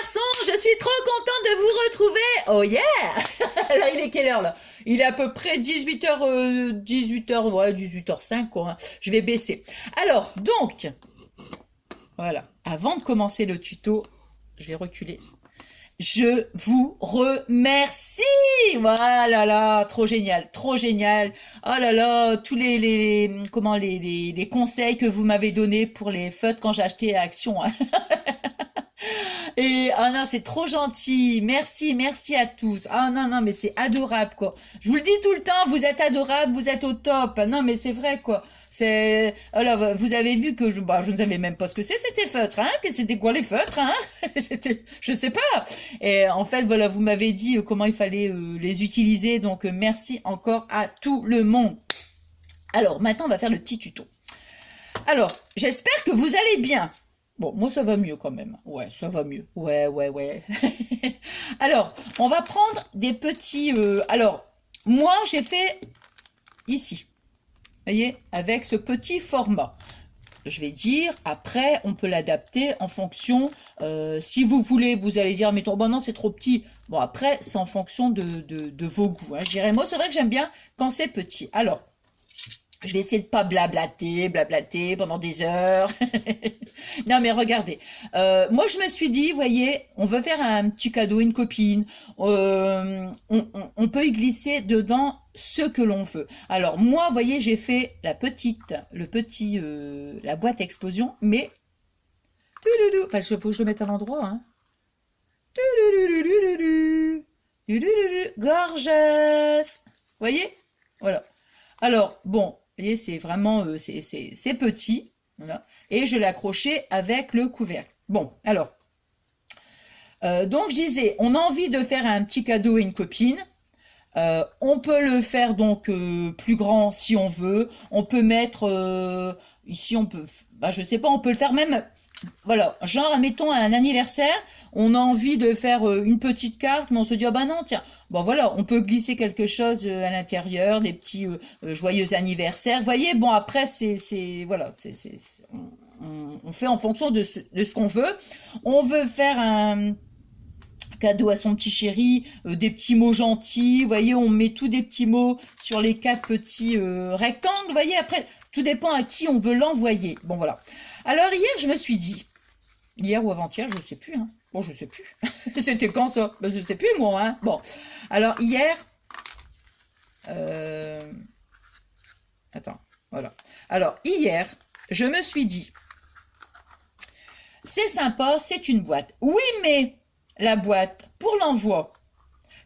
garçons, je suis trop contente de vous retrouver. Oh yeah. Alors il est quelle heure là? Il est à peu près 18h, 18h, ouais, 18h05 quoi. Hein. Je vais baisser. Alors, donc, voilà. Avant de commencer le tuto, je vais reculer. Je vous remercie. Voilà là, trop génial, trop génial. Oh là là, tous les conseils que vous m'avez donnés pour les feutres quand j'ai acheté à Action. Hein. Et ah non, c'est trop gentil. Merci, merci à tous. Ah non, non, mais c'est adorable quoi. Je vous le dis tout le temps, vous êtes adorables, vous êtes au top. Non, mais c'est vrai quoi. C'est alors vous avez vu que je ne savais même pas ce que c'était feutre, hein. Que c'était quoi les feutres, hein. C'était, je sais pas. Et en fait voilà, vous m'avez dit comment il fallait les utiliser, donc merci encore à tout le monde. Alors maintenant on va faire le petit tuto. Alors j'espère que vous allez bien. Bon, moi ça va mieux quand même. Ouais, ça va mieux. Ouais, ouais, ouais. Alors, on va prendre des petits... alors, moi j'ai fait ici. Vous voyez, avec ce petit format. Je vais dire, après, on peut l'adapter en fonction... si vous voulez, vous allez dire, mais bon, non, c'est trop petit. Bon, après, c'est en fonction de vos goûts. Hein. Je dirais, moi, c'est vrai que j'aime bien quand c'est petit. Alors... je vais essayer de pas blablater pendant des heures. Non, mais regardez. Moi, je me suis dit, voyez, on veut faire un petit cadeau à une copine. On peut y glisser dedans ce que l'on veut. Alors, moi, voyez, j'ai fait la boîte explosion, mais... enfin, il faut que je le mette à l'endroit, hein. Gorgeous. Voyez? Voilà. Alors, bon... vous voyez, c'est vraiment, c'est petit, voilà. Et je l'ai accroché avec le couvercle. Bon, alors, donc je disais, on a envie de faire un petit cadeau à une copine. On peut le faire donc plus grand si on veut. On peut mettre, ici on peut, bah, je sais pas, on peut le faire même, voilà, genre, admettons, à un anniversaire, on a envie de faire une petite carte, mais on se dit, ah bah non, tiens, bon voilà, on peut glisser quelque chose à l'intérieur, des petits joyeux anniversaires. Vous voyez, bon, après, voilà, on fait en fonction de ce qu'on veut. On veut faire un cadeau à son petit chéri, des petits mots gentils, vous voyez, on met tous des petits mots sur les 4 petits rectangles, vous voyez, après, tout dépend à qui on veut l'envoyer. Bon, voilà. Alors, hier, je me suis dit, hier ou avant-hier, je ne sais plus, hein. Bon, je ne sais plus. C'était quand ça? Ben, je ne sais plus, moi, hein. Bon, alors, hier, attends, voilà. Alors, hier, je me suis dit, c'est sympa, c'est une boîte. Oui, mais la boîte, pour l'envoi,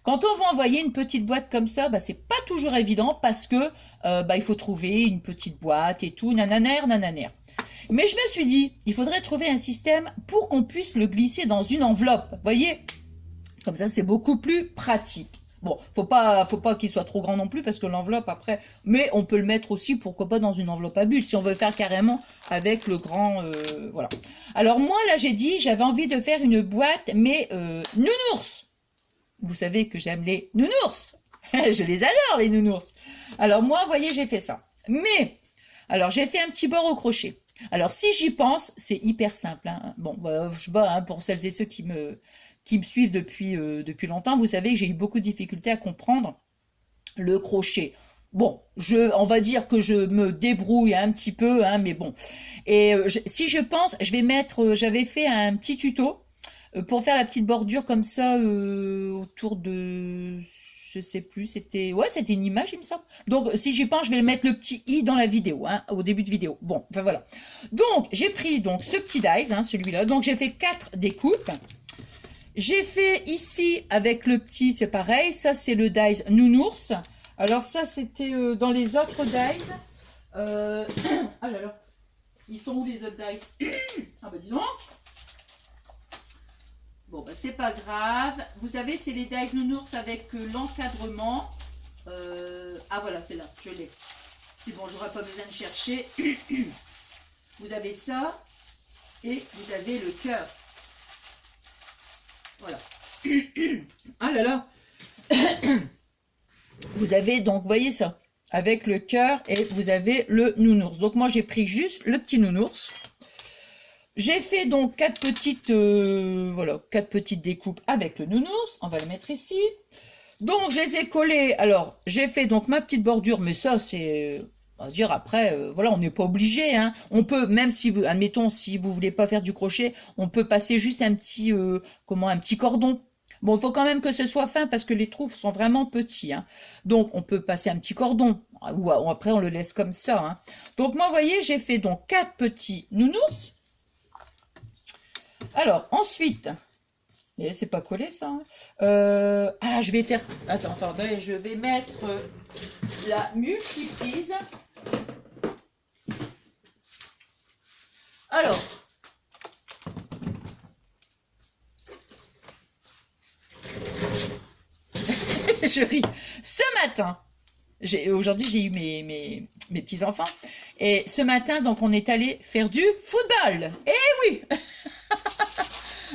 quand on va envoyer une petite boîte comme ça, bah, c'est pas toujours évident parce que bah, il faut trouver une petite boîte et tout, nananaire. Mais je me suis dit, il faudrait trouver un système pour qu'on puisse le glisser dans une enveloppe. Vous voyez, comme ça, c'est beaucoup plus pratique. Bon, faut pas qu'il soit trop grand non plus parce que l'enveloppe après, mais on peut le mettre aussi, pourquoi pas, dans une enveloppe à bulles si on veut faire carrément avec le grand, voilà. Alors moi là, j'ai dit, j'avais envie de faire une boîte, mais nounours. Vous savez que j'aime les nounours. Je les adore les nounours. Alors moi, vous voyez, j'ai fait ça. Mais alors j'ai fait un petit bord au crochet. Alors si j'y pense, c'est hyper simple. Hein. Bon, bah, je sais pas, hein, pour celles et ceux qui me suivent depuis longtemps, vous savez que j'ai eu beaucoup de difficultés à comprendre le crochet. Bon, on va dire que je me débrouille un petit peu, hein, mais bon. Et si je pense, je vais mettre, j'avais fait un petit tuto pour faire la petite bordure comme ça autour de, je sais plus, c'était une image, il me semble. Donc si j'y pense, je vais mettre le petit i dans la vidéo, hein, au début de vidéo. Bon, enfin voilà. Donc j'ai pris donc ce petit dies, hein, celui-là. Donc j'ai fait 4 découpes. J'ai fait ici avec le petit, c'est pareil. Ça c'est le dies nounours. Alors ça c'était dans les autres dies. Ah là là, ils sont où les autres dies? Ah bah dis donc. Bon, bah, c'est pas grave. Vous savez, c'est les dies nounours avec l'encadrement. Ah voilà, c'est là, je l'ai. C'est bon, j'aurai pas besoin de chercher. Vous avez ça et vous avez le cœur. Voilà. Ah là là. Vous avez donc, vous voyez ça, avec le cœur et vous avez le nounours. Donc moi, j'ai pris juste le petit nounours. J'ai fait donc quatre petites, voilà, quatre petites découpes avec le nounours. On va les mettre ici. Donc, je les ai collées. Alors, j'ai fait donc ma petite bordure, mais ça, c'est, on va dire après, voilà, on n'est pas obligé, hein. On peut, même si vous, admettons, si vous voulez pas faire du crochet, on peut passer juste un petit, comment, un petit cordon. Bon, il faut quand même que ce soit fin parce que les trous sont vraiment petits, hein. Donc, on peut passer un petit cordon. Ou après, on le laisse comme ça, hein. Donc, moi, vous voyez, j'ai fait donc quatre petits nounours. Alors, ensuite, et c'est pas collé ça, hein. Ah, je vais faire. Attendez, je vais mettre la multiprise. Alors, je ris. Ce matin, aujourd'hui j'ai eu mes petits-enfants. Et ce matin, donc, on est allé faire du football. Eh oui,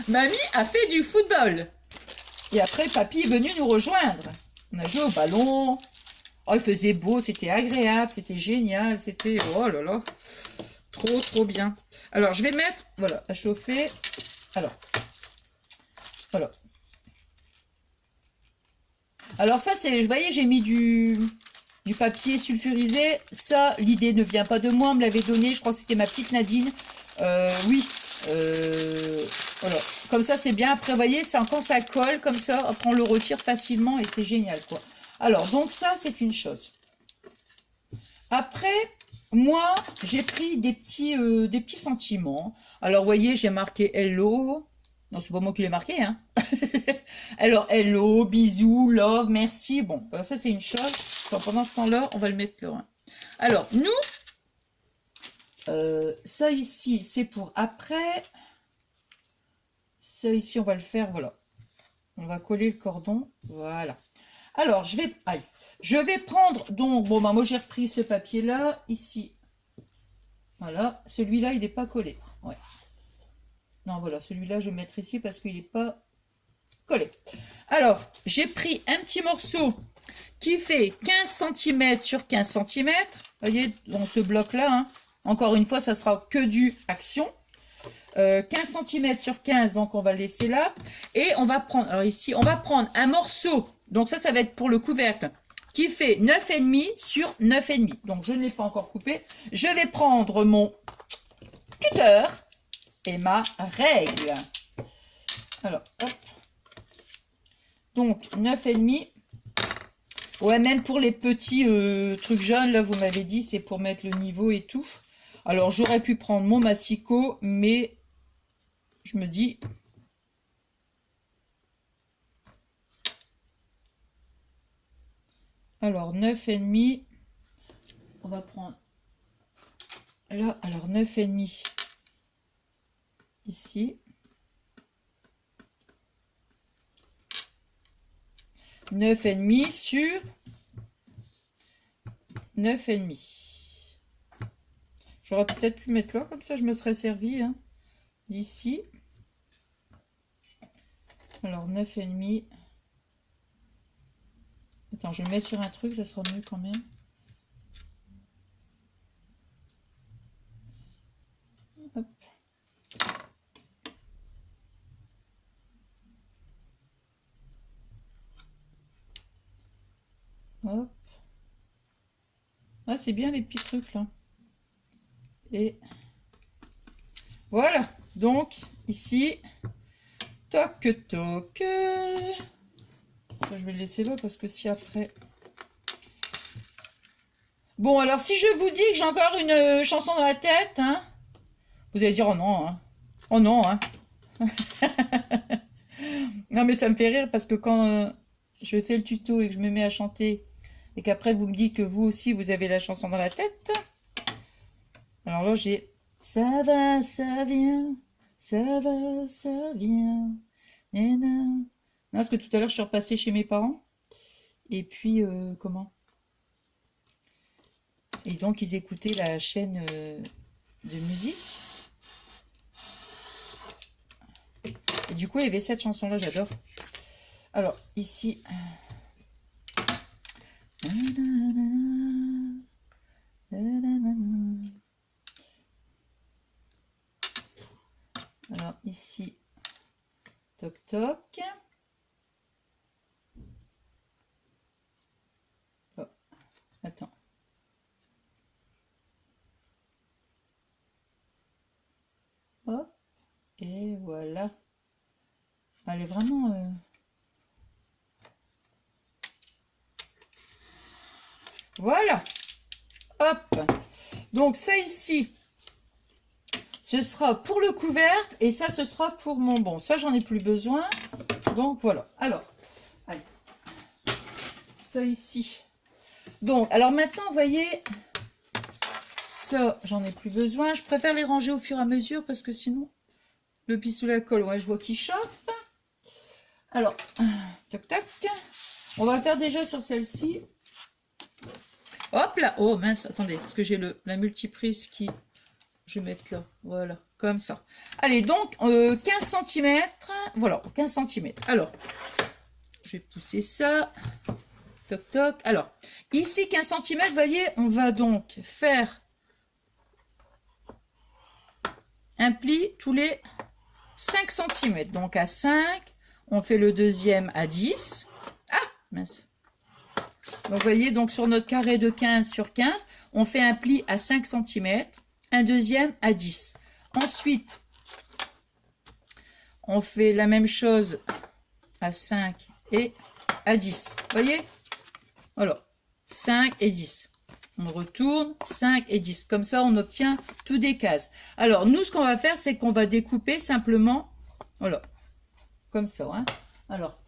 mamie a fait du football. Et après, papy est venu nous rejoindre. On a joué au ballon. Oh, il faisait beau, c'était agréable, c'était génial, c'était... Oh là là, trop, trop bien. Alors, je vais mettre, voilà, à chauffer. Alors, voilà. Alors ça, c'est, vous voyez, j'ai mis du papier sulfurisé. Ça, l'idée ne vient pas de moi, on me l'avait donné, je crois que c'était ma petite Nadine. Oui, voilà. Comme ça, c'est bien. Après, vous voyez, quand ça colle, comme ça, après, on le retire facilement et c'est génial, quoi. Alors, donc ça, c'est une chose. Après, moi, j'ai pris des petits sentiments. Alors, vous voyez, j'ai marqué hello. Non, c'est pas moi qui l'ai marqué, hein. Alors, hello, bisous, love, merci. Bon, ça, c'est une chose. Enfin, pendant ce temps-là, on va le mettre là. Alors, nous, ça ici, c'est pour après. Ça ici, on va le faire, voilà. On va coller le cordon, voilà. Alors, je vais prendre, donc, bon, bah, moi, j'ai repris ce papier-là, ici. Voilà, celui-là, il n'est pas collé. Ouais. Non, voilà, celui-là, je vais mettre ici parce qu'il n'est pas collé. Alors, j'ai pris un petit morceau qui fait 15 cm sur 15 cm. Vous voyez, dans ce bloc-là, hein. Encore une fois, ça sera que du action. 15 cm sur 15, donc on va le laisser là. Et on va prendre, alors ici, on va prendre un morceau, donc ça va être pour le couvercle, qui fait 9,5 sur 9,5. Donc je ne l'ai pas encore coupé. Je vais prendre mon cutter et ma règle. Alors, hop. Donc 9,5. Ouais, même pour les petits trucs jaunes, là, vous m'avez dit, c'est pour mettre le niveau et tout. Alors, j'aurais pu prendre mon massicot, mais je me dis... Alors, 9,5. On va prendre... Là, alors 9,5. Ici. 9,5 sur 9,5. J'aurais peut-être pu mettre là, comme ça je me serais servi, hein, d'ici. Alors 9,5. Attends, je vais le mettre sur un truc, ça sera mieux quand même. Hop. Hop. Ah, c'est bien les petits trucs là. Et voilà. Donc, ici, toc, toc. Je vais le laisser là parce que si après... Bon, alors si je vous dis que j'ai encore une chanson dans la tête, hein, vous allez dire oh non, hein. Oh non, hein. Non, mais ça me fait rire parce que quand je fais le tuto et que je me mets à chanter et qu'après vous me dites que vous aussi vous avez la chanson dans la tête, alors là j'ai ça va, ça vient, ça va, ça vient. Non, parce que tout à l'heure je suis repassée chez mes parents et puis comment? Et donc ils écoutaient la chaîne de musique. Et du coup il y avait cette chanson là, j'adore. Alors ici. Toc toc. Oh, attends. Hop. Et voilà. Elle est vraiment... Voilà. Hop. Donc ça ici, ce sera pour le couvercle et ça, ce sera pour mon bon. Ça, j'en ai plus besoin. Donc voilà. Alors, allez. Ça ici. Donc, alors maintenant, vous voyez, ça, j'en ai plus besoin. Je préfère les ranger au fur et à mesure parce que sinon, le pistolet à colle, ouais, je vois qu'il chauffe. Alors, tac, tac. On va faire déjà sur celle-ci. Hop là. Oh mince, attendez, parce que j'ai la multiprise qui... Je vais mettre là, voilà, comme ça. Allez, donc, 15 cm. Voilà, 15 cm. Alors, je vais pousser ça. Toc, toc. Alors, ici, 15 cm, vous voyez, on va donc faire un pli tous les 5 cm. Donc, à 5, on fait le deuxième à 10. Ah, mince. Donc, vous voyez, donc sur notre carré de 15 sur 15, on fait un pli à 5 cm, un deuxième à 10. Ensuite, on fait la même chose à 5 et à 10. Vous voyez? Voilà, 5 et 10. On retourne, 5 et 10. Comme ça, on obtient tout des cases. Alors, nous, ce qu'on va faire, c'est qu'on va découper simplement, voilà, comme ça. Hein. Alors,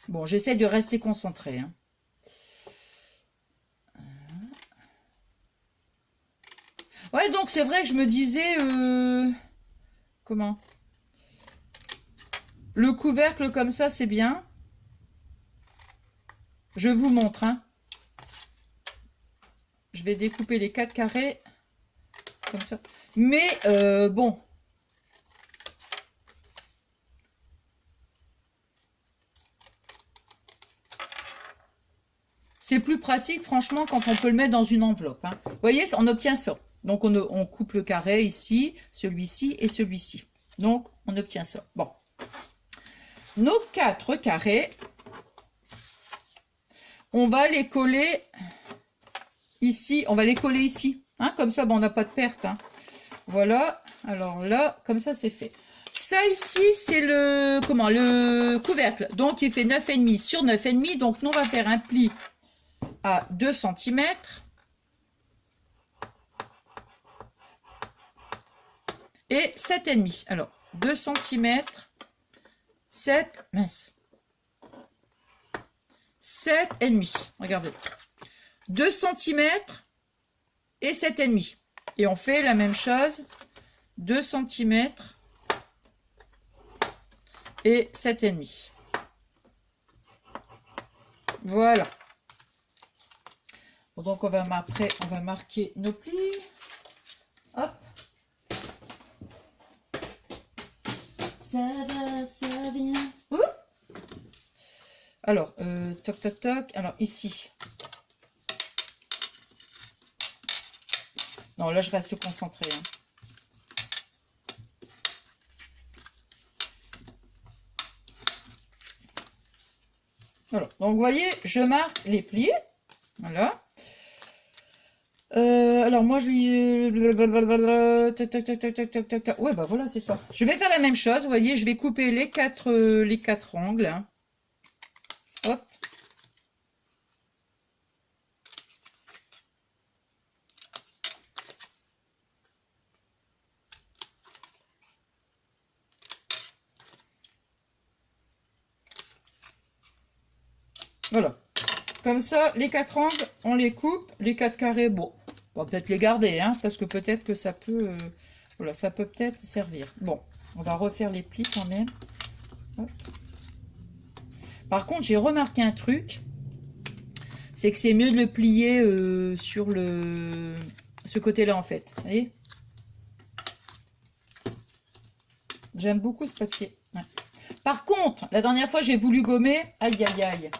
bon, j'essaie de rester concentré. Hein. Ouais, donc c'est vrai que je me disais... comment? Le couvercle comme ça, c'est bien. Je vous montre. Hein. Je vais découper les 4 carrés. Comme ça. Mais, bon... C'est plus pratique, franchement, quand on peut le mettre dans une enveloppe. Hein. Vous voyez, on obtient ça. Donc, on coupe le carré ici, celui-ci et celui-ci. Donc, on obtient ça. Bon. Nos 4 carrés, on va les coller ici. On va les coller ici. Hein, comme ça, bon, on n'a pas de perte. Hein. Voilà. Alors là, comme ça, c'est fait. Ça ici, c'est le couvercle. Donc, il fait 9,5 sur 9,5. Donc, nous, on va faire un pli à 2 cm. Et 7,5. Alors, 2 cm, 7, mince. 7,5. Regardez. 2 cm et 7,5. Et on fait la même chose. 2 cm et 7,5. Voilà. Bon, donc, après, on va marquer nos plis. Hop. Ça va, ça vient. Ouh. Alors, toc, toc, toc. Alors, ici. Non, là, je reste concentrée. Hein. Voilà. Donc, vous voyez, je marque les plis. Voilà. Alors moi je lui... tac. Ouais, bah voilà, c'est ça. Je vais faire la même chose, vous voyez, je vais couper les quatre angles. Hein. Hop. Voilà. Comme ça, les 4 angles, on les coupe. Les 4 carrés, bon, on va peut-être les garder, hein, parce que peut-être que ça peut... voilà, ça peut peut-être servir. Bon, on va refaire les plis quand même. Hop. Par contre, j'ai remarqué un truc. C'est que c'est mieux de le plier sur ce côté-là, en fait. Vous voyez? J'aime beaucoup ce papier. Ouais. Par contre, la dernière fois, j'ai voulu gommer. Aïe, aïe, aïe.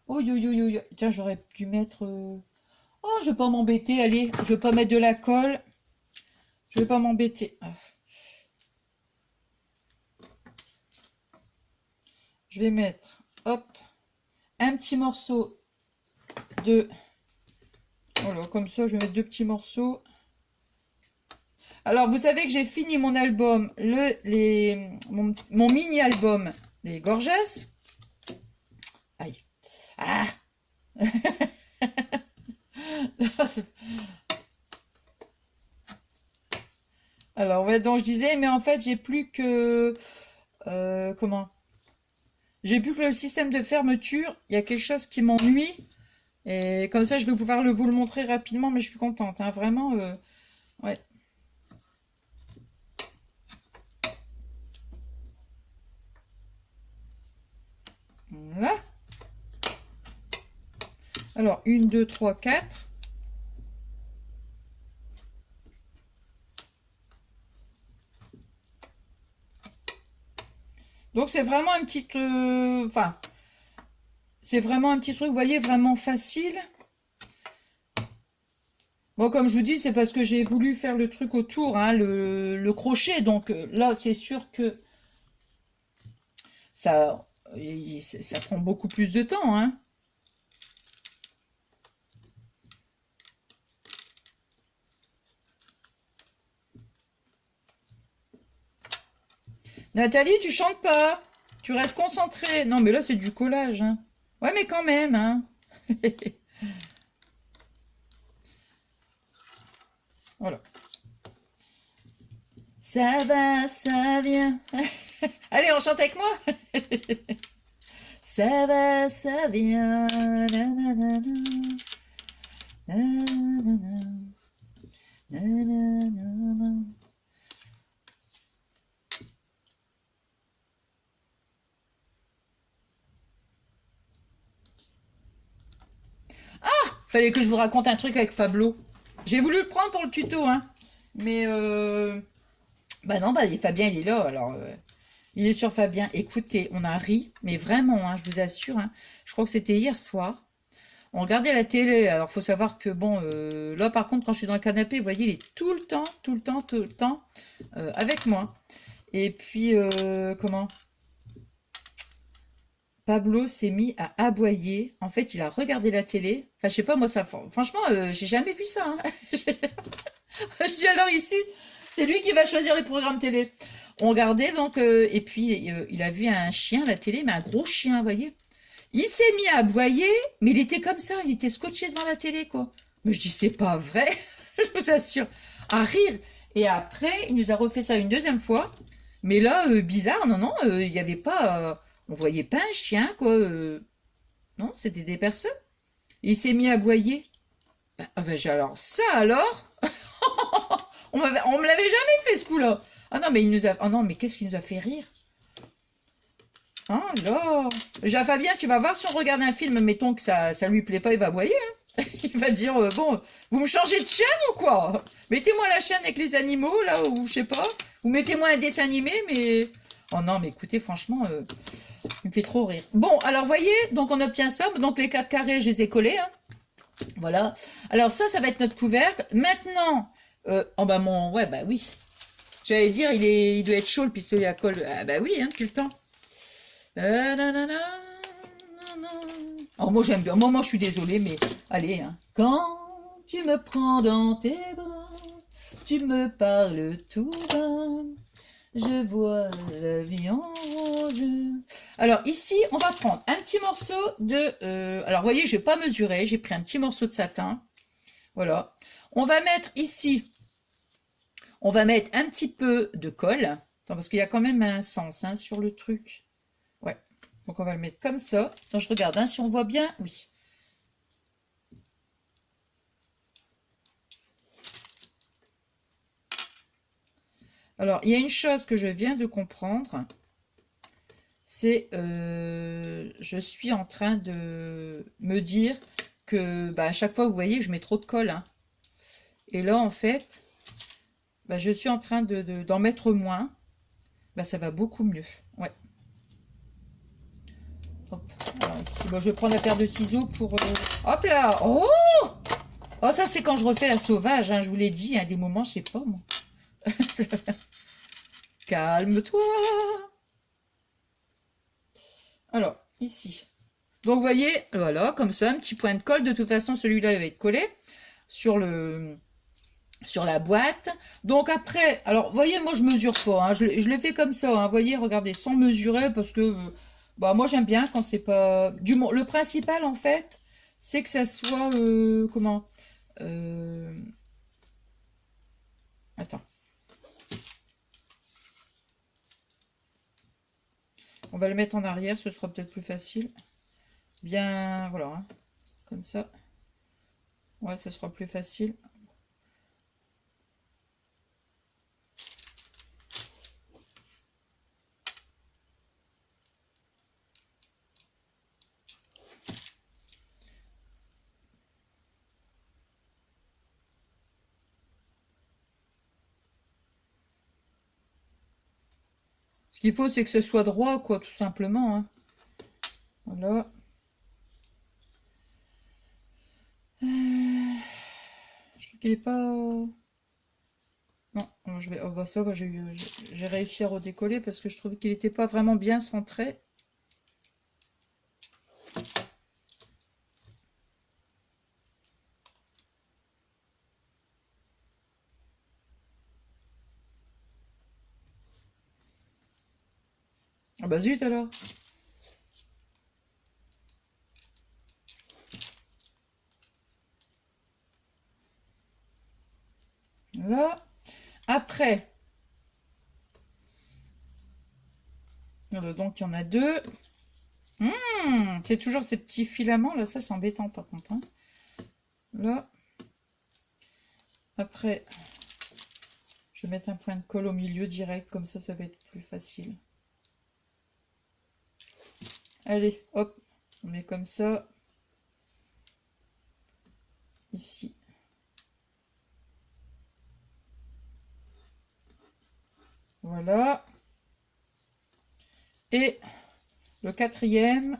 Oh, yo, yo, yo, yo. Tiens, j'aurais dû mettre... Oh, je vais pas m'embêter, allez. Je vais pas mettre de la colle. Je vais pas m'embêter. Je vais mettre, hop, un petit morceau de... Voilà, comme ça, je vais mettre deux petits morceaux. Alors, vous savez que j'ai fini mon album, mon mini-album, les Gorgeous. Aïe. Ah. Alors, ouais, donc je disais, mais en fait, j'ai plus que... comment? J'ai plus que le système de fermeture. Il y a quelque chose qui m'ennuie. Et comme ça, je vais pouvoir vous le montrer rapidement, mais je suis contente, hein, vraiment. Ouais. Voilà. Alors, 1, 2, 3, 4. Donc, c'est vraiment un petit... Enfin, c'est vraiment un petit truc, vous voyez, vraiment facile. Bon, comme je vous dis, c'est parce que j'ai voulu faire le truc autour, hein, le crochet. Donc, là, c'est sûr que ça prend beaucoup plus de temps, hein. Nathalie, tu chantes pas. Tu restes concentrée. Non, mais là, c'est du collage, hein. Ouais, mais quand même, hein. Voilà. Ça va, ça vient. Allez, on chante avec moi. Ça va, ça vient. Nanana. Nanana. Nanana. Fallait que je vous raconte un truc avec Pablo. J'ai voulu le prendre pour le tuto, hein. Mais bah non, bah Fabien il est là, alors il est sur Fabien. Écoutez, on a ri, mais vraiment, hein, je vous assure, hein, je crois que c'était hier soir. On regardait la télé, alors faut savoir que bon, là par contre quand je suis dans le canapé, vous voyez, il est tout le temps avec moi. Et puis, comment? Pablo s'est mis à aboyer. En fait, il a regardé la télé. Enfin, je sais pas, moi, ça, franchement, j'ai jamais vu ça, hein. Je dis alors ici, c'est lui qui va choisir les programmes télé. On regardait donc, et puis il a vu un chien à la télé, mais un gros chien, vous voyez. Il s'est mis à aboyer, mais il était comme ça, il était scotché devant la télé, quoi. Mais je dis, c'est pas vrai, je vous assure, à rire. Et après, il nous a refait ça une deuxième fois. Mais là, bizarre, non, non, il n'y avait pas, on voyait pas un chien, quoi. Non, c'était des personnes. Il s'est mis à aboyer. Alors ça alors, on me l'avait jamais fait ce coup-là. Ah non, mais oh non, mais qu'est-ce qui nous a fait rire? Alors, déjà Fabien, tu vas voir si on regarde un film, mettons que ça lui plaît pas, il va aboyer, hein. Il va dire, bon, vous me changez de chaîne ou quoi? Mettez-moi la chaîne avec les animaux, là, ou je sais pas. Ou mettez-moi un dessin animé, mais... Oh non, mais écoutez, franchement, il me fait trop rire. Bon, alors, voyez, donc on obtient ça. Donc, les 4 carrés, je les ai collés, hein. Voilà. Alors, ça va être notre couvercle. Maintenant, oh bah ouais, bah oui. J'allais dire, il doit être chaud, le pistolet à colle. Ah bah oui, hein, depuis le temps. Alors moi j'aime bien, moi je suis désolée, mais allez, hein. Quand tu me prends dans tes bras, tu me parles tout bas, je vois la vie en rose. Alors ici, on va prendre un petit morceau de... alors vous voyez, je n'ai pas mesuré, j'ai pris un petit morceau de satin. Voilà. On va mettre ici, on va mettre un petit peu de colle. Attends, parce qu'il y a quand même un sens, hein, sur le truc. Ouais. Donc on va le mettre comme ça. Donc je regarde, hein, si on voit bien. Oui. Alors, il y a une chose que je viens de comprendre. C'est, je suis en train de me dire que bah, à chaque fois, vous voyez, je mets trop de colle, hein. Et là, en fait, bah, je suis en train d'en mettre moins. Bah, ça va beaucoup mieux. Ouais. Hop. Alors ici, bon, je vais prendre la paire de ciseaux pour... Hop là. Oh, oh, ça c'est quand je refais la sauvage, hein, je vous l'ai dit, à des moments, je sais pas moi. Calme-toi. Alors, ici. Donc, vous voyez, voilà, comme ça, un petit point de colle. De toute façon, celui-là va être collé sur la boîte. Donc, après, alors, vous voyez, moi, je mesure pas. Hein, je le fais comme ça. Hein, vous voyez, regardez, sans mesurer, parce que, bah, moi, j'aime bien quand c'est pas... Le principal, en fait, c'est que ça soit... comment Attends. On va le mettre en arrière, ce sera peut-être plus facile. Bien, voilà, hein, comme ça. Ouais, ça sera plus facile. Ce qu'il faut, c'est que ce soit droit, quoi, tout simplement. Hein. Voilà. Je trouve qu'il n'est pas... Non, alors je vais... Oh, bah ça va, j'ai réussi à redécoller parce que je trouvais qu'il n'était pas vraiment bien centré. Ah bah zut alors. Voilà. Après, donc il y en a deux. C'est toujours ces petits filaments là, ça c'est embêtant par contre. Hein. Là. Après, je vais mettre un point de colle au milieu direct, comme ça va être plus facile. Allez, hop, on met comme ça. Ici. Voilà. Et le quatrième,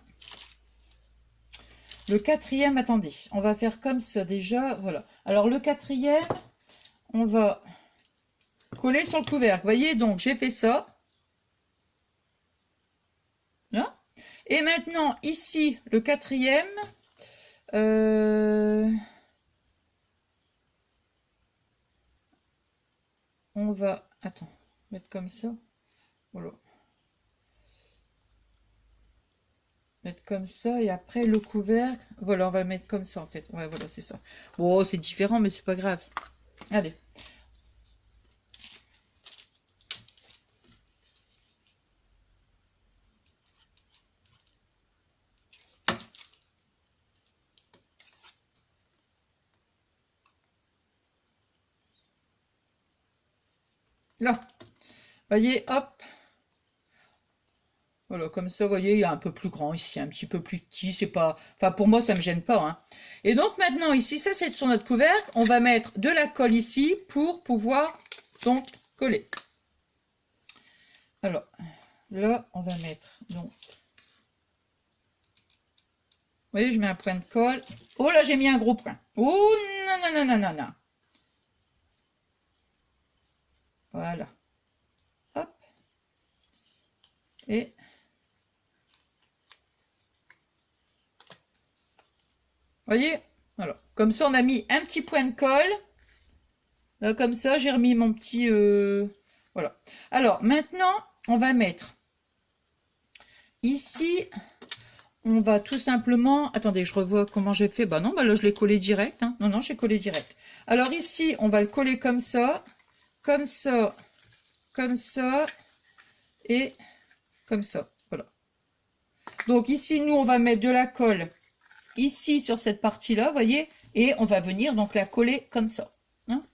attendez, on va faire comme ça déjà, voilà. Alors le quatrième, on va coller sur le couvercle. Vous voyez, donc j'ai fait ça. Là. Et maintenant, ici, le quatrième, on va, attends, mettre comme ça. Voilà. Mettre comme ça et après le couvercle, voilà, on va le mettre comme ça en fait. Ouais, voilà, c'est ça. Bon, c'est différent, mais c'est pas grave. Allez. Là, voyez, hop. Voilà, comme ça, vous voyez, il y a un peu plus grand ici, un petit peu plus petit, c'est pas... Enfin, pour moi, ça me gêne pas, hein. Et donc, maintenant, ici, ça, c'est sur notre couvercle. On va mettre de la colle ici pour pouvoir, donc, coller. Alors, là, on va mettre, donc... Vous voyez, je mets un point de colle. Oh, là, j'ai mis un gros point. Oh, non, non, non, non, non, non. Voilà. Hop. Et... voyez, voilà. Comme ça, on a mis un petit point de colle. Là, comme ça, j'ai remis mon petit... voilà. Alors, maintenant, on va mettre... ici, on va tout simplement... Attendez, je revois comment j'ai fait. Bah non, bah là, je l'ai collé direct. Hein. Non, non, j'ai collé direct. Alors ici, on va le coller comme ça, et comme ça. Voilà. Donc ici, nous, on va mettre de la colle ici sur cette partie-là, vous voyez, et on va venir donc la coller comme ça. Hein.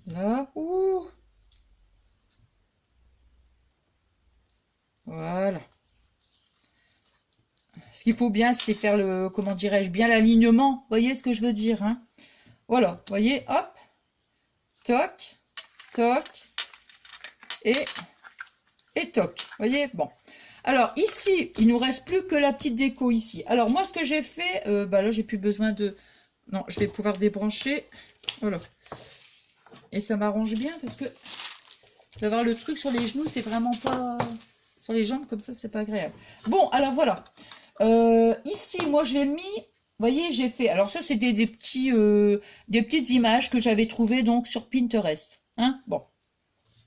Là, ouh. Voilà. Ce qu'il faut bien, c'est faire le, comment dirais-je, bien l'alignement. Vous voyez ce que je veux dire, hein. Voilà, vous voyez, hop. toc, toc, et toc. Vous voyez, bon. Alors ici, il nous reste plus que la petite déco ici. Alors moi, ce que j'ai fait, bah là, j'ai plus besoin de... Non, je vais pouvoir débrancher. Voilà. Et ça m'arrange bien parce que d'avoir le truc sur les genoux, c'est vraiment pas... Sur les jambes, comme ça, c'est pas agréable. Bon, alors voilà. Ici, moi, je l'ai mis... Vous voyez, j'ai fait... Alors ça, c'est des petites images que j'avais trouvées donc sur Pinterest. Hein, bon.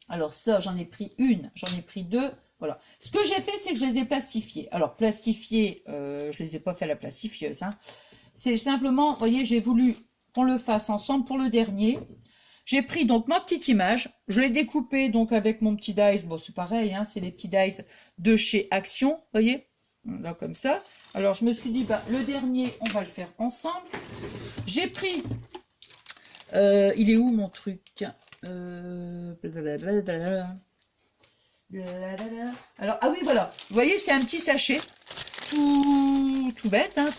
Alors ça, j'en ai pris une, j'en ai pris deux. Voilà. Ce que j'ai fait, c'est que je les ai plastifiés. Alors, plastifiés, je les ai pas fait à la plastifieuse. Hein. C'est simplement, vous voyez, j'ai voulu qu'on le fasse ensemble pour le dernier. J'ai pris donc ma petite image, je l'ai découpée donc avec mon petit dice. Bon, c'est pareil, hein, c'est les petits dice de chez Action, vous voyez, là comme ça. Alors, je me suis dit, bah, le dernier, on va le faire ensemble. J'ai pris, il est où mon truc Alors, ah oui, voilà, vous voyez, c'est un petit sachet, tout bête, hein,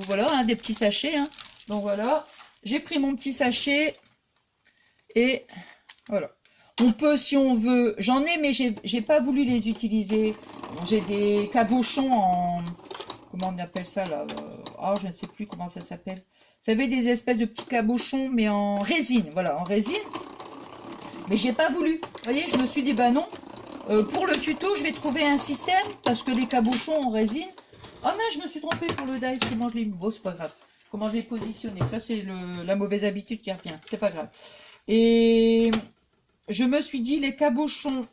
voilà, hein, des petits sachets. Hein. Donc voilà, j'ai pris mon petit sachet. Et voilà. On peut, si on veut, j'en ai, mais j'ai pas voulu les utiliser. J'ai des cabochons en... Comment on appelle ça, là oh, je ne sais plus comment ça s'appelle. Vous savez, des espèces de petits cabochons, mais en résine. Voilà, en résine. Mais j'ai pas voulu. Vous voyez, je me suis dit, bah non. Pour le tuto, je vais trouver un système, parce que les cabochons en résine... Oh mince, je me suis trompée pour le dice. Comment je l'ai mis? Bon, c'est pas grave. Comment je l'ai positionné. Ça, c'est la mauvaise habitude qui revient. C'est pas grave. Et je me suis dit, les cabochons...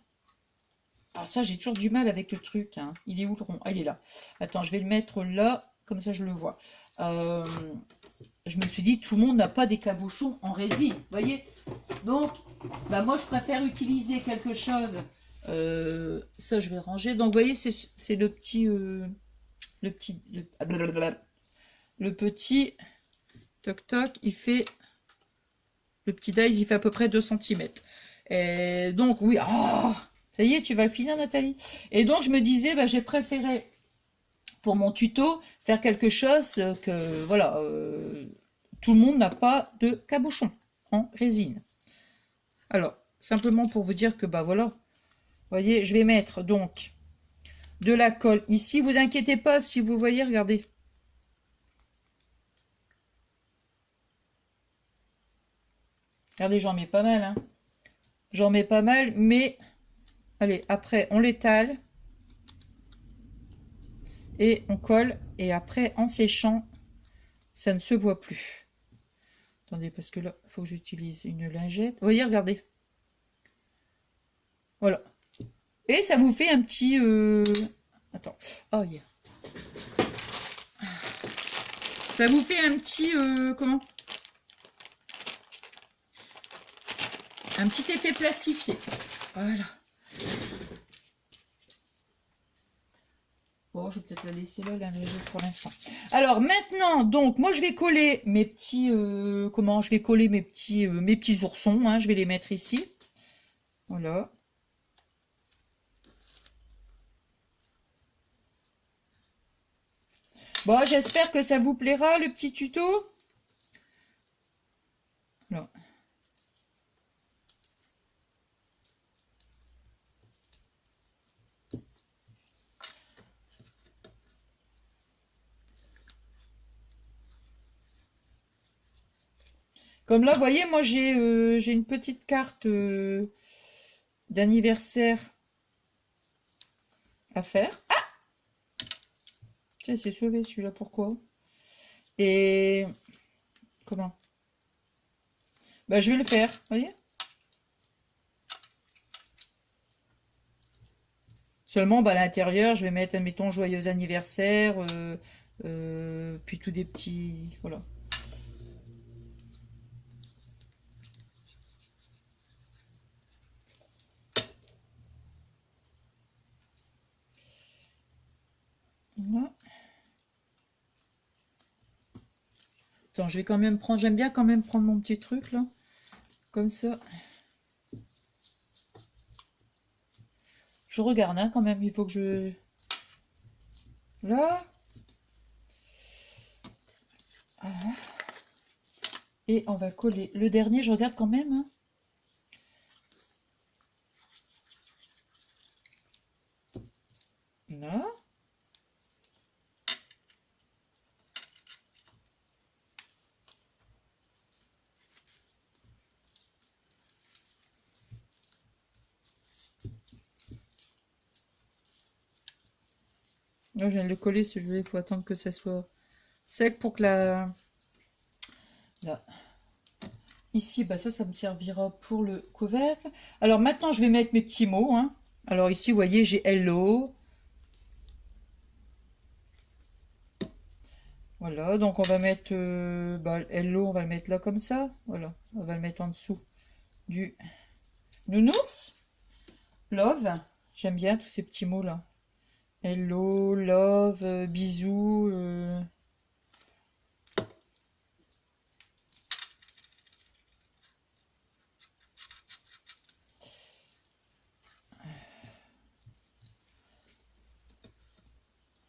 Ah, ça, j'ai toujours du mal avec le truc. Hein. Il est où le rond? Ah, il est là. Attends, je vais le mettre là, comme ça je le vois. Je me suis dit, tout le monde n'a pas des cabochons en résine, vous voyez. Donc, bah, moi, je préfère utiliser quelque chose... ça, je vais ranger. Donc, vous voyez, c'est le petit... le petit... Toc, toc, il fait... Le petit dice, il fait à peu près 2 cm. Et donc, oui, oh, ça y est, tu vas le finir, Nathalie. Et donc, je me disais, bah, j'ai préféré, pour mon tuto, faire quelque chose que, voilà, tout le monde n'a pas de cabochon en résine. Alors, simplement pour vous dire que, bah voilà, vous voyez, je vais mettre donc de la colle ici. Vous inquiétez pas, si vous voyez, regardez. Regardez, j'en mets pas mal, hein. J'en mets pas mal, mais allez, après on l'étale et on colle. Et après, en séchant, ça ne se voit plus. Attendez, parce que là, il faut que j'utilise une lingette. Vous voyez, regardez. Voilà. Et ça vous fait un petit... Attends. Oh, yeah. Ça vous fait un petit... comment? Un petit effet plastifié. Voilà. Bon, je vais peut-être la laisser là, la lingette pour l'instant. Alors maintenant, donc, moi je vais coller mes petits... comment? Je vais coller mes petits oursons. Hein, je vais les mettre ici. Voilà. Bon, j'espère que ça vous plaira, le petit tuto. Voilà. Comme là, vous voyez, moi j'ai une petite carte d'anniversaire à faire. Ah! Tiens, c'est sauvé celui-là, pourquoi? Et comment? Bah, je vais le faire, vous voyez? Seulement, bah, à l'intérieur, je vais mettre, admettons, joyeux anniversaire, puis tous des petits... Voilà. Voilà. Attends, je vais quand même prendre... J'aime bien quand même prendre mon petit truc, là. Comme ça. Je regarde, hein, quand même. Il faut que je... Là. Voilà. Et on va coller le dernier, je regarde quand même. Hein. Là. Là, je viens de le coller, si je veux, il faut attendre que ça soit sec pour que la... Là. Ici, bah ça me servira pour le couvercle. Alors maintenant, je vais mettre mes petits mots, hein. Alors ici, vous voyez, j'ai hello. Voilà, donc on va mettre bah, hello, on va le mettre là comme ça. Voilà, on va le mettre en dessous du nounours. Love, j'aime bien tous ces petits mots là. Hello, love, bisous.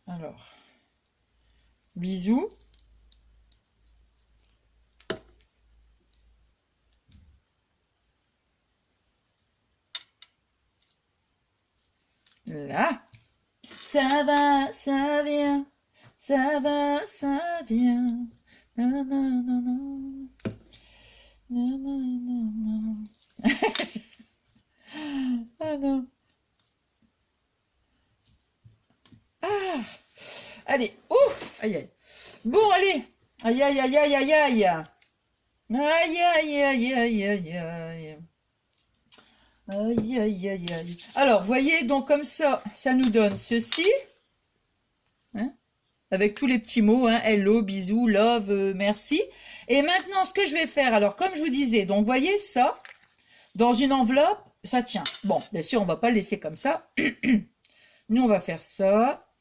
Alors, bisous. Là. Ça va, ça vient. Ça va, ça vient. Non, non, non, non. Non, non, non, non. Ah non. Ah. Allez. Ouh. Aïe, aïe. Bon, allez. Aïe, aïe, aïe, aïe, aïe, aïe. Aïe, aïe, aïe, aïe, aïe, aïe. Aïe, aïe, aïe, aïe. Alors, voyez, donc comme ça nous donne ceci. Hein, avec tous les petits mots, hein, hello, bisous, love, merci. Et maintenant, ce que je vais faire, alors comme je vous disais, donc voyez ça, dans une enveloppe, ça tient. Bon, bien sûr, on va pas le laisser comme ça. Nous, on va faire ça.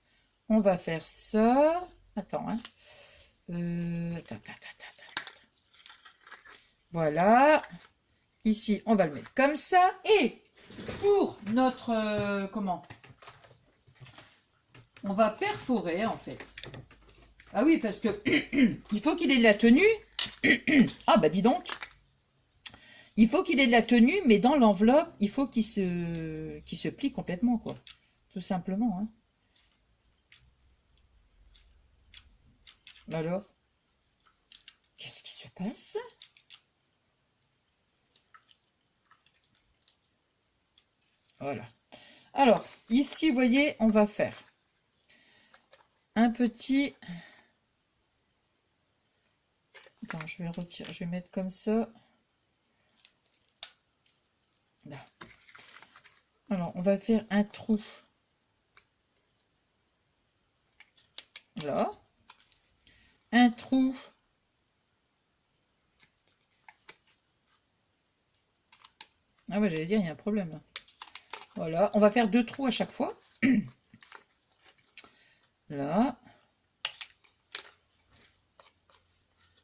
On va faire ça. Attends, hein. Voilà. Ici, on va le mettre comme ça. Et pour notre... comment? On va perforer, en fait. Ah oui, parce que il faut qu'il ait de la tenue. Ah bah dis donc. Il faut qu'il ait de la tenue, mais dans l'enveloppe, il faut qu'il se plie complètement, quoi. Tout simplement, hein. Alors, qu'est-ce qui se passe? Voilà. Alors, ici, vous voyez, on va faire un petit... Attends, je vais le retirer. Je vais mettre comme ça. Là. Alors, on va faire un trou. Là. Un trou. Ah ouais, j'allais dire, il y a un problème là. Voilà, on va faire 2 trous à chaque fois. Là.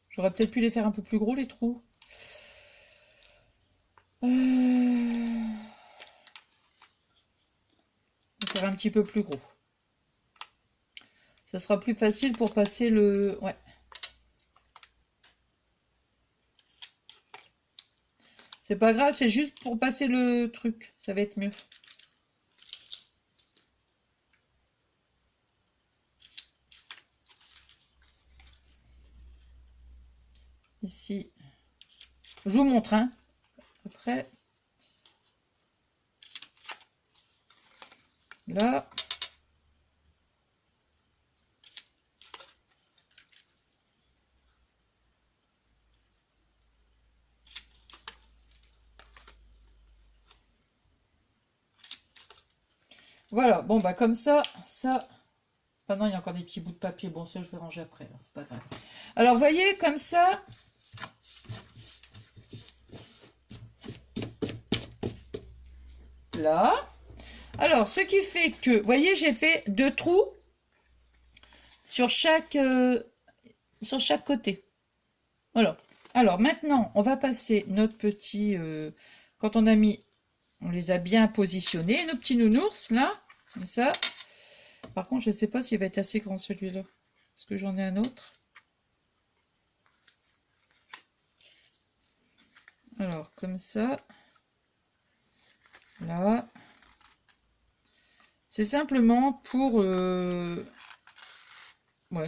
J'aurais peut-être pu les faire un peu plus gros, les trous. On va faire un petit peu plus gros. Ça sera plus facile pour passer le... Ouais. C'est pas grave, c'est juste pour passer le truc. Ça va être mieux. Ici. Je vous montre, hein. Après. Là. Voilà, bon bah comme ça. Ah non, il y a encore des petits bouts de papier. Bon, ça je vais ranger après, c'est pas grave. Alors, vous voyez, comme ça. Là. Alors, ce qui fait que, vous voyez, j'ai fait 2 trous sur chaque côté. Voilà. Alors, maintenant, on va passer notre petit... quand on a mis... On les a bien positionnés, nos petits nounours, là. Comme ça. Par contre, je ne sais pas s'il va être assez grand, celui-là. Est-ce que j'en ai un autre? Alors, comme ça. Là. C'est simplement pour... Ouais,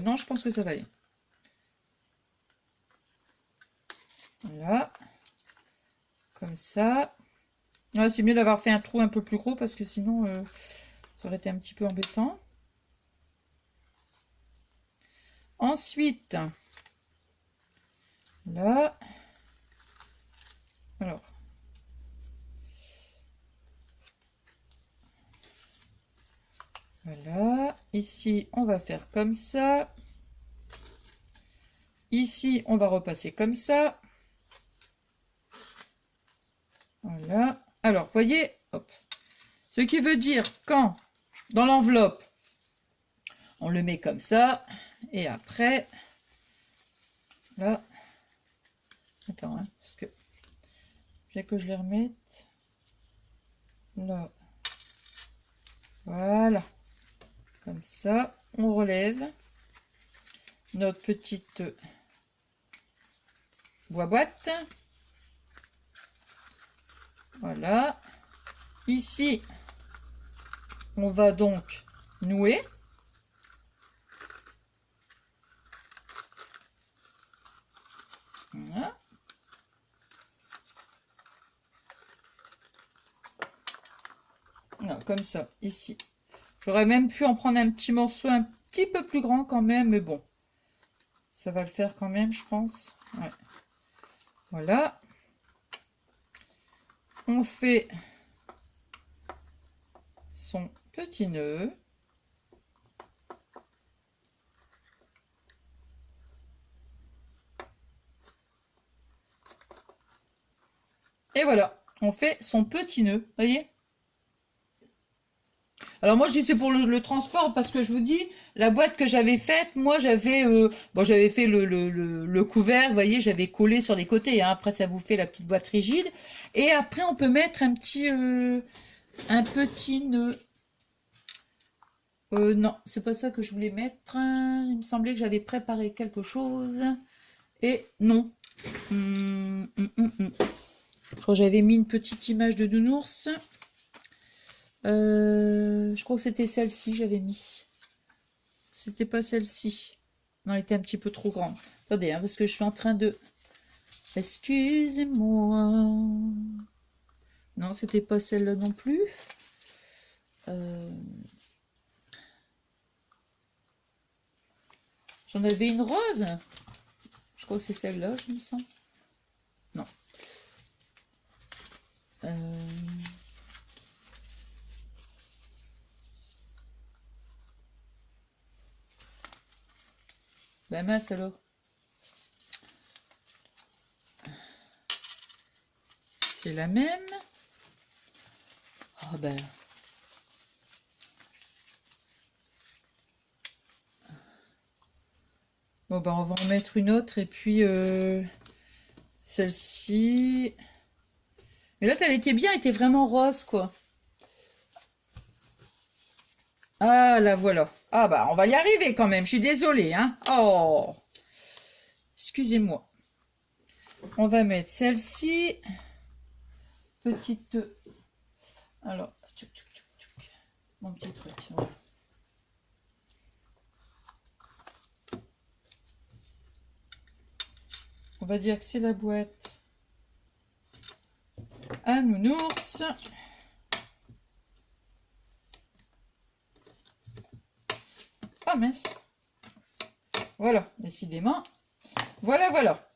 non, je pense que ça va aller. Voilà. Comme ça. Ah, c'est mieux d'avoir fait un trou un peu plus gros parce que sinon, ça aurait été un petit peu embêtant. Ensuite, là. Alors. Voilà. Ici, on va faire comme ça. Ici, on va repasser comme ça. Voilà. Alors, vous voyez, hop. Ce qui veut dire quand, dans l'enveloppe, on le met comme ça. Et après, là. Attends, hein, parce que bien que je les remette. Là. Voilà. Comme ça, on relève notre petite boîte. Voilà. Ici, on va donc nouer. Voilà. Non, comme ça, ici. J'aurais même pu en prendre un petit morceau un petit peu plus grand quand même, mais bon. Ça va le faire quand même, je pense. Ouais. Voilà. On fait son petit nœud. Et voilà, on fait son petit nœud, voyez? Alors moi je dis c'est pour le transport parce que je vous dis, la boîte que j'avais faite, moi j'avais bon, j'avais fait le couvert, vous voyez, j'avais collé sur les côtés, hein. Après ça vous fait la petite boîte rigide. Et après on peut mettre un petit nœud. Non, c'est pas ça que je voulais mettre. Il me semblait que j'avais préparé quelque chose. Et non. Je crois que j'avais mis une petite image de nounours. Je crois que c'était celle-ci j'avais mis. C'était pas celle-ci. Non, elle était un petit peu trop grande. Attendez, hein, parce que je suis en train de... Excusez-moi. Non, c'était pas celle-là non plus. J'en avais une rose. Je crois que c'est celle-là, je me sens. Non. Ben mince alors. C'est la même. Oh ben. Bon ben on va en mettre une autre et puis celle-ci. Mais l'autre elle était bien, elle était vraiment rose quoi. Ah la voilà. Ah bah on va y arriver quand même, je suis désolée hein. Oh. Excusez-moi. On va mettre celle-ci. Petite. Alors, tchouk, tchouk, tchouk, tchouk. Mon petit truc. Voilà. On va dire que c'est la boîte à nounours. Ah mince. Voilà, décidément. Voilà, voilà.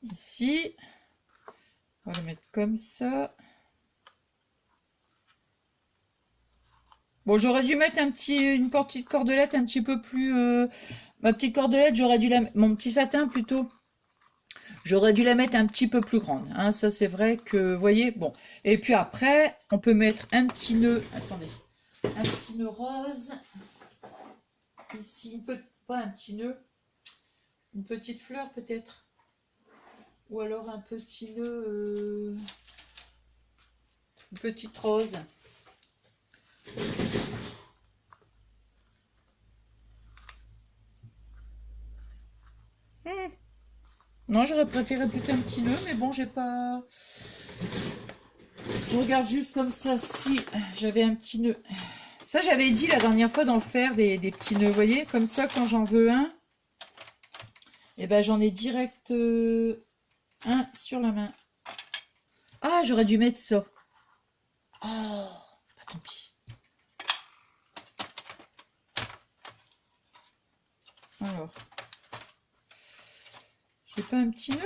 Ici. On va le mettre comme ça. Bon, j'aurais dû mettre une petite cordelette un petit peu plus... ma petite cordelette, j'aurais dû la... Mon petit satin, plutôt. J'aurais dû la mettre un petit peu plus grande. Hein. Ça, c'est vrai que... Vous voyez, bon. Et puis après, on peut mettre un petit nœud... Attendez. Un petit nœud rose. Ici, pas un petit nœud. Une petite fleur, peut-être. Ou alors un petit nœud... Une petite rose. Hmm. Non, j'aurais préféré plutôt un petit nœud, mais bon, j'ai pas... Je regarde juste comme ça, si j'avais un petit nœud. Ça, j'avais dit la dernière fois d'en faire des petits nœuds, vous voyez, comme ça, quand j'en veux un, et ben j'en ai direct un sur la main. Ah, j'aurais dû mettre ça. Oh, bah tant pis. Alors, j'ai pas un petit nœud.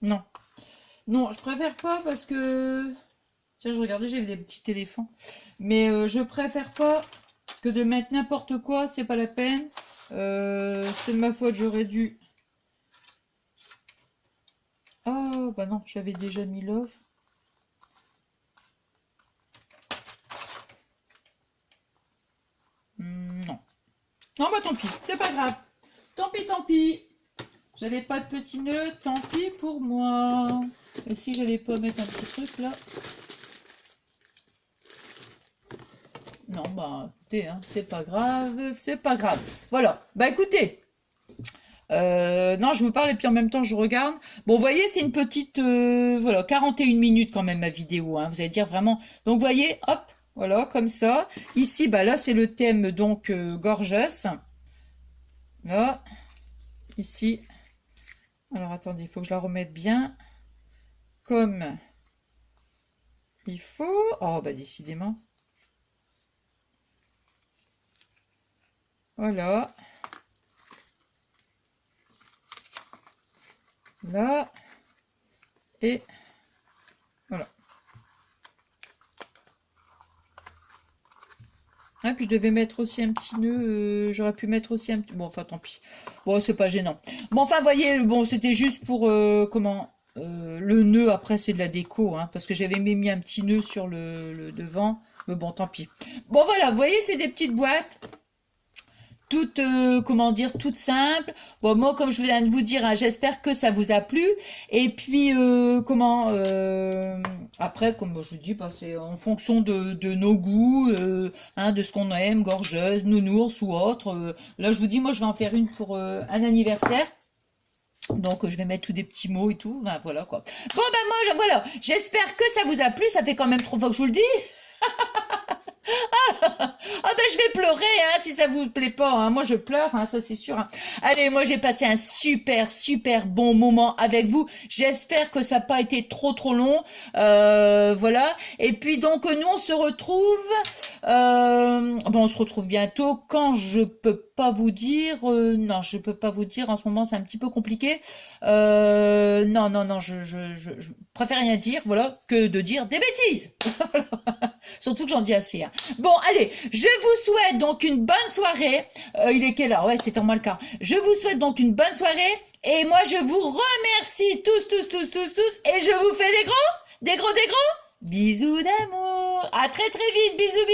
Non. Non, je préfère pas parce que... Tiens, je regardais, j'avais des petits éléphants. Mais je préfère pas que de mettre n'importe quoi, c'est pas la peine. C'est de ma faute, j'aurais dû... Oh, bah non, j'avais déjà mis love. Non. Non, bah tant pis, c'est pas grave. Tant pis, tant pis. J'avais pas de petit nœud, tant pis pour moi. Et si j'allais pas mettre un petit truc là. Non, bah écoutez, hein, c'est pas grave, c'est pas grave. Voilà, bah écoutez. Non, je vous parle et puis en même temps je regarde. Bon, vous voyez, c'est une petite, voilà, 41 minutes quand même ma vidéo, hein, vous allez dire vraiment. Donc, vous voyez, hop, voilà, comme ça. Ici, bah là, c'est le thème, donc, gorgeous. Là, ici. Alors, attendez, il faut que je la remette bien. Comme il faut. Oh, bah décidément. Voilà. Là. Et voilà. Ah, puis je devais mettre aussi un petit nœud. J'aurais pu mettre aussi un petit... Bon, enfin, tant pis. Bon, c'est pas gênant. Bon, enfin, voyez, bon, c'était juste pour... comment le nœud, après, c'est de la déco. Hein, parce que j'avais mis un petit nœud sur le devant. Mais bon, tant pis. Bon, voilà, vous voyez, c'est des petites boîtes. Toutes, comment dire, toutes simples. Bon, moi, comme je viens de vous dire, hein, j'espère que ça vous a plu. Et puis, après, comme je vous dis, bah, c'est en fonction de nos goûts, hein, de ce qu'on aime, gorgeuse, nounours ou autre. Là, je vous dis, moi, je vais en faire une pour un anniversaire. Donc, je vais mettre tous des petits mots et tout. Enfin, voilà, quoi. Bon, ben, moi, voilà. J'espère que ça vous a plu. Ça fait quand même 3 fois que je vous le dis. Ah ben je vais pleurer hein, si ça vous plaît pas. Hein. Moi je pleure, hein, ça c'est sûr. Hein. Allez, moi j'ai passé un super bon moment avec vous. J'espère que ça n'a pas été trop long. Voilà. Et puis donc nous on se retrouve. Bon, on se retrouve bientôt. Quand je peux pas vous dire, non, je peux pas vous dire. En ce moment c'est un petit peu compliqué. Non, je préfère rien dire. Voilà, que de dire des bêtises. Surtout que j'en dis assez. Hein. Bon, allez, je vous souhaite donc une bonne soirée. Il est quelle heure? Ouais, c'est en moins le quart. Je vous souhaite donc une bonne soirée. Et moi, je vous remercie tous. Et je vous fais des gros bisous d'amour. À très vite. Bisous.